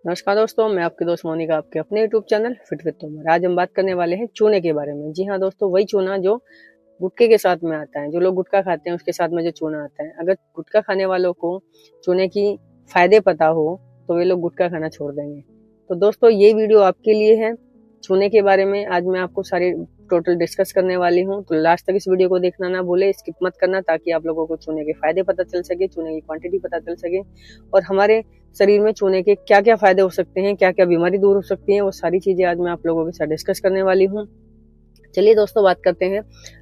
नमस्कार दोस्तों, मैं आपके दोस्त मोनिका, आपके अपने YouTube channel fit with Tomar. आज हम बात करने वाले हैं चूने के बारे में। जी हाँ दोस्तों, वही चूना जो गुटखे के साथ में आता है। जो लोग गुटखा खाते हैं उसके साथ में जो चूना आता है, अगर गुटखा खाने वालों को चूने की फायदे पता हो तो वे लोग गुटखा खाना छोड़ देंगे। तो दोस्तों, ये वीडियो आपके लिए है। चूने के बारे में आज मैं आपको सारी टोटल डिस्कस करने वाली हूँ, तो लास्ट तक इस वीडियो को देखना ना भूले, स्किप मत करना, ताकि आप लोगों को चूने के फायदे पता चल सके, चूने की क्वांटिटी पता चल सके और हमारे शरीर में चूने के क्या क्या फायदे हो सकते हैं, क्या क्या बीमारी दूर हो सकती है, वो सारी चीजें आज मैं आप लोगों के साथ डिस्कस करने वाली हूँ। चलिए दोस्तों, बात करते हैं।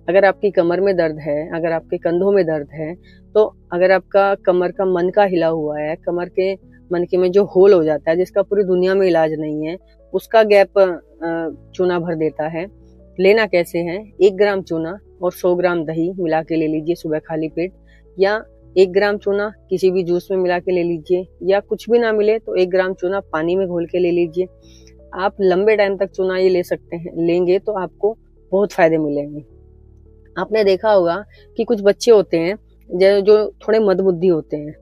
अगर आपकी कमर में दर्द है, अगर आपके कंधों में दर्द है, तो अगर आपका कमर का मनका हिला हुआ है, कमर के मनके में जो होल हो जाता है जिसका पूरी दुनिया में इलाज नहीं है, उसका गैप चूना भर देता है। लेना कैसे है? 1 ग्राम चूना और 100 ग्राम दही मिला के ले लीजिए सुबह खाली पेट, या 1 ग्राम चूना किसी भी जूस में मिला के ले लीजिए, या कुछ भी ना मिले तो 1 ग्राम चूना पानी में घोल के ले लीजिए। आप लंबे टाइम तक चूना ये ले सकते हैं, लेंगे तो आपको बहुत फायदे मिलेंगे। आपने देखा होगा कि कुछ बच्चे होते हैं जो थोड़े मंदबुद्धि होते हैं।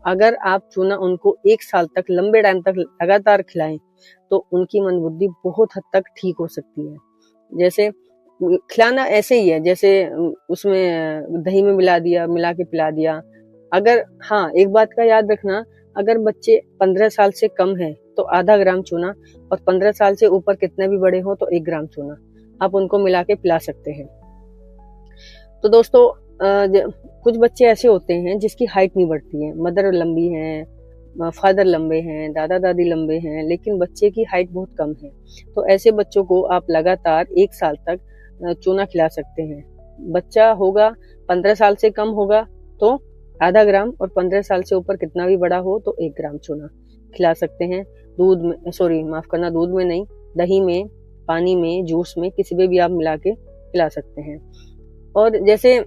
अगर आप चूना उनको 1 साल तक लंबे टाइम तक लगातार खिलाएं तो उनकी मंदबुद्धि बहुत हद तक ठीक हो सकती है। जैसे खिलाना ऐसे ही है जैसे उसमें दही में मिला के पिला दिया। अगर हाँ, एक बात का याद रखना, अगर बच्चे 15 साल से कम है तो आधा ग्राम चूना, और 15 साल से ऊपर कितने भी बड़े हो तो 1 ग्राम चूना आप उनको मिला के पिला सकते हैं। तो दोस्तों, कुछ बच्चे ऐसे होते हैं जिसकी हाइट नहीं बढ़ती है, मदर लंबी है, फादर लंबे हैं, दादा दादी लंबे हैं, लेकिन बच्चे की हाइट बहुत कम है। तो ऐसे बच्चों को आप लगातार 1 साल तक चूना खिला सकते हैं। बच्चा होगा 15 साल से कम होगा तो आधा ग्राम, और 15 साल से ऊपर कितना भी बड़ा हो तो 1 ग्राम चूना खिला सकते हैं। दूध में, सॉरी माफ करना, दूध में नहीं, दही में, पानी में, जूस में, किसी में भी आप मिला के खिला सकते हैं। और जैसे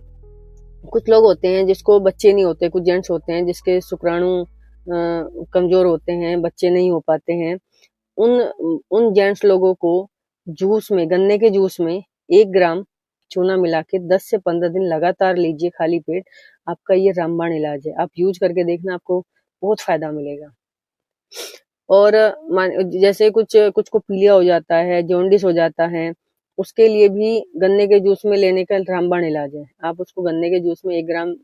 कुछ लोग होते हैं जिसको बच्चे नहीं होते, कुछ जेंट्स होते हैं जिसके शुक्राणु कमजोर होते हैं, बच्चे नहीं हो पाते हैं। उन उन जेंट्स लोगों को जूस में, गन्ने के जूस में 1 ग्राम चूना मिला के 10 से 15 दिन लगातार लीजिए खाली पेट। आपका ये रामबाण इलाज है, आप यूज करके देखना, आपको बहुत फायदा मिलेगा। और जैसे कुछ कुछ को पीलिया हो जाता है, जॉन्डिस हो जाता है, उसके लिए भी गन्ने के जूस में लेने का रामबाण इलाज है। आप उसको गन्ने के जूस में 1 ग्राम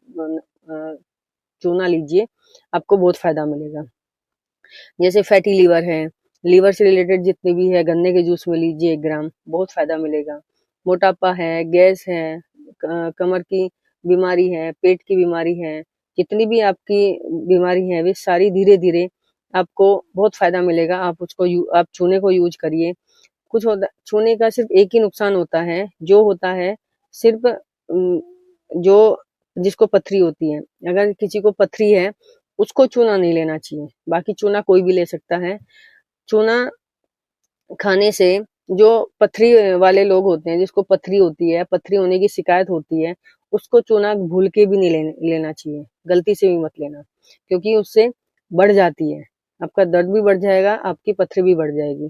चूना लीजिए, आपको बहुत फायदा मिलेगा। जैसे फैटी लीवर है, लीवर से रिलेटेड जितने भी है, गन्ने के जूस में लीजिए 1 ग्राम, बहुत फायदा मिलेगा। मोटापा है, गैस है, कमर की बीमारी है, पेट की बीमारी है, जितनी भी आपकी बीमारी है वे सारी धीरे धीरे आपको बहुत फायदा मिलेगा। आप चूने को यूज करिए। कुछ होता, चूने का सिर्फ एक ही नुकसान होता है, जो होता है सिर्फ जो जिसको पथरी होती है, अगर किसी को पथरी है उसको चूना नहीं लेना चाहिए, बाकी चूना कोई भी ले सकता है। चूना खाने से जो पथरी वाले लोग होते हैं, जिसको पथरी होती है, पथरी होने की शिकायत होती है, उसको चूना भूल के भी नहीं लेना चाहिए, गलती से भी मत लेना, क्योंकि उससे बढ़ जाती है, आपका दर्द भी बढ़ जाएगा, आपकी पथरी भी बढ़ जाएगी।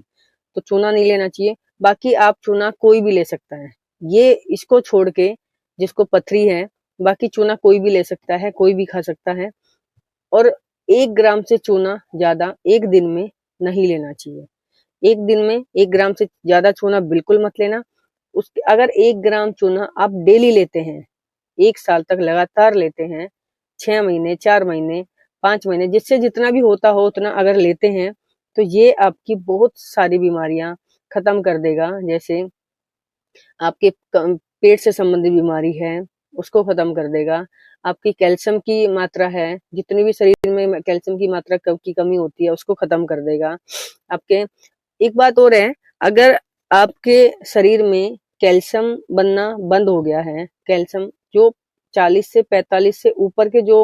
तो चूना नहीं लेना चाहिए। बाकी आप चूना कोई भी ले सकता है, ये इसको छोड़ के जिसको पथरी है, बाकी चूना कोई भी ले सकता है, कोई भी खा सकता है। और 1 ग्राम से चूना ज्यादा एक दिन में नहीं लेना चाहिए। एक दिन में 1 ग्राम से ज्यादा चूना बिल्कुल मत लेना। उसके अगर 1 ग्राम चूना आप डेली लेते हैं, 1 साल तक लगातार लेते हैं, 6 महीने, 4 महीने, 5 महीने, जिससे जितना भी होता हो उतना अगर लेते हैं, तो ये आपकी बहुत सारी बीमारियां खत्म कर देगा। जैसे आपके पेट से संबंधित बीमारी है उसको खत्म कर देगा। आपकी कैल्शियम की मात्रा है, जितनी भी शरीर में कैल्शियम की मात्रा की कमी होती है उसको खत्म कर देगा। आपके एक बात और है, अगर आपके शरीर में कैल्शियम बनना बंद हो गया है, कैल्शियम जो 40 से 45 से ऊपर के जो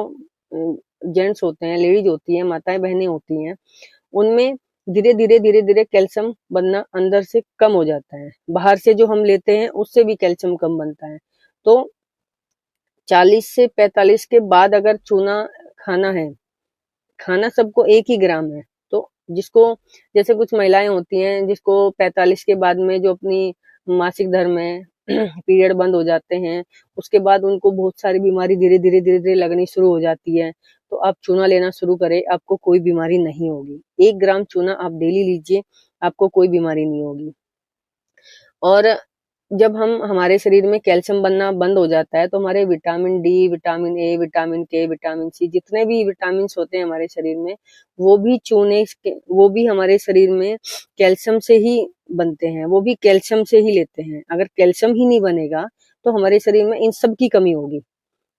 जेंट्स होते हैं, लेडीज होती हैं, माताएं बहनें होती हैं, उनमें धीरे धीरे कैल्शियम बनना अंदर से कम हो जाता है। बाहर से जो हम लेते हैं उससे भी कैल्शियम कम बनता है। तो 40 से 45 के बाद अगर चूना खाना है, खाना सबको 1 ही ग्राम है। तो जिसको, जैसे कुछ महिलाएं होती हैं जिसको 45 के बाद में जो अपनी मासिक धर्म है पीरियड बंद हो जाते हैं, उसके बाद उनको बहुत सारी बीमारी धीरे धीरे लगनी शुरू हो जाती है। तो आप चूना लेना शुरू करें, आपको कोई बीमारी नहीं होगी। 1 ग्राम चूना आप डेली लीजिए, आपको कोई बीमारी नहीं होगी। और जब हमारे शरीर में कैल्शियम बनना बंद हो जाता है तो हमारे vitamin D, vitamin A, vitamin के, विटामिन सी, जितने भी विटामिन्स होते हैं हमारे शरीर में, वो भी हमारे शरीर में कैल्शियम से ही बनते हैं, वो भी कैल्शियम से ही लेते हैं। अगर कैल्शियम ही नहीं बनेगा तो हमारे शरीर में इन सब की कमी होगी।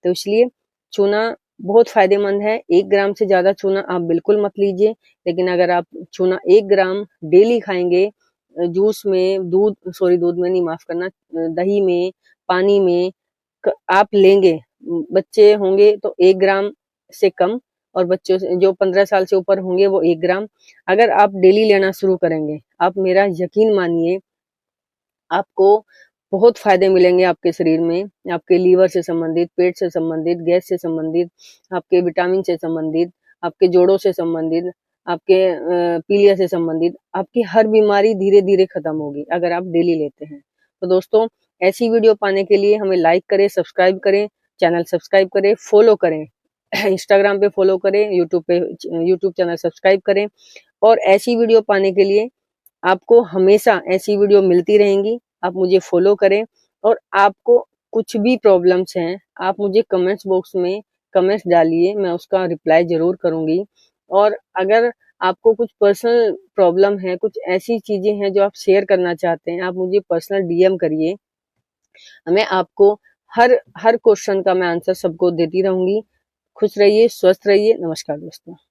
तो इसलिए चूना बहुत फायदेमंद है। 1 ग्राम से ज्यादा चूना आप बिल्कुल मत लीजिए, लेकिन अगर आप चूना 1 ग्राम डेली खाएंगे, जूस में, दूध में नहीं, माफ करना, दही में, पानी में आप लेंगे, बच्चे होंगे तो 1 ग्राम से कम, और बच्चों से जो 15 साल से ऊपर होंगे वो 1 ग्राम अगर आप डेली लेना शुरू करेंगे, आप मेरा यकीन मानिए, आपको बहुत फायदे मिलेंगे आपके शरीर में, आपके लीवर से संबंधित, पेट से संबंधित, गैस से संबंधित, आपके विटामिन से संबंधित, आपके जोड़ों से संबंधित, आपके पीलिया से संबंधित, आपकी हर बीमारी धीरे धीरे खत्म होगी अगर आप डेली लेते हैं। तो दोस्तों, ऐसी वीडियो पाने के लिए हमें लाइक करें, सब्सक्राइब करें, चैनल सब्सक्राइब करें, फॉलो करें, इंस्टाग्राम पे फॉलो करें, यूट्यूब चैनल सब्सक्राइब करें। और ऐसी वीडियो पाने के लिए आपको हमेशा ऐसी वीडियो मिलती रहेंगी। आप मुझे फॉलो करें, और आपको कुछ भी प्रॉब्लम्स हैं, आप मुझे कमेंट्स बॉक्स में कमेंट्स डालिए, मैं उसका रिप्लाई जरूर करूंगी। और अगर आपको कुछ पर्सनल प्रॉब्लम है, कुछ ऐसी चीजें हैं जो आप शेयर करना चाहते हैं, आप मुझे पर्सनल डीएम करिए। मैं आपको हर हर क्वेश्चन का मैं आंसर सबको देती रहूंगी। खुश रहिए, स्वस्थ रहिए। नमस्कार दोस्तों।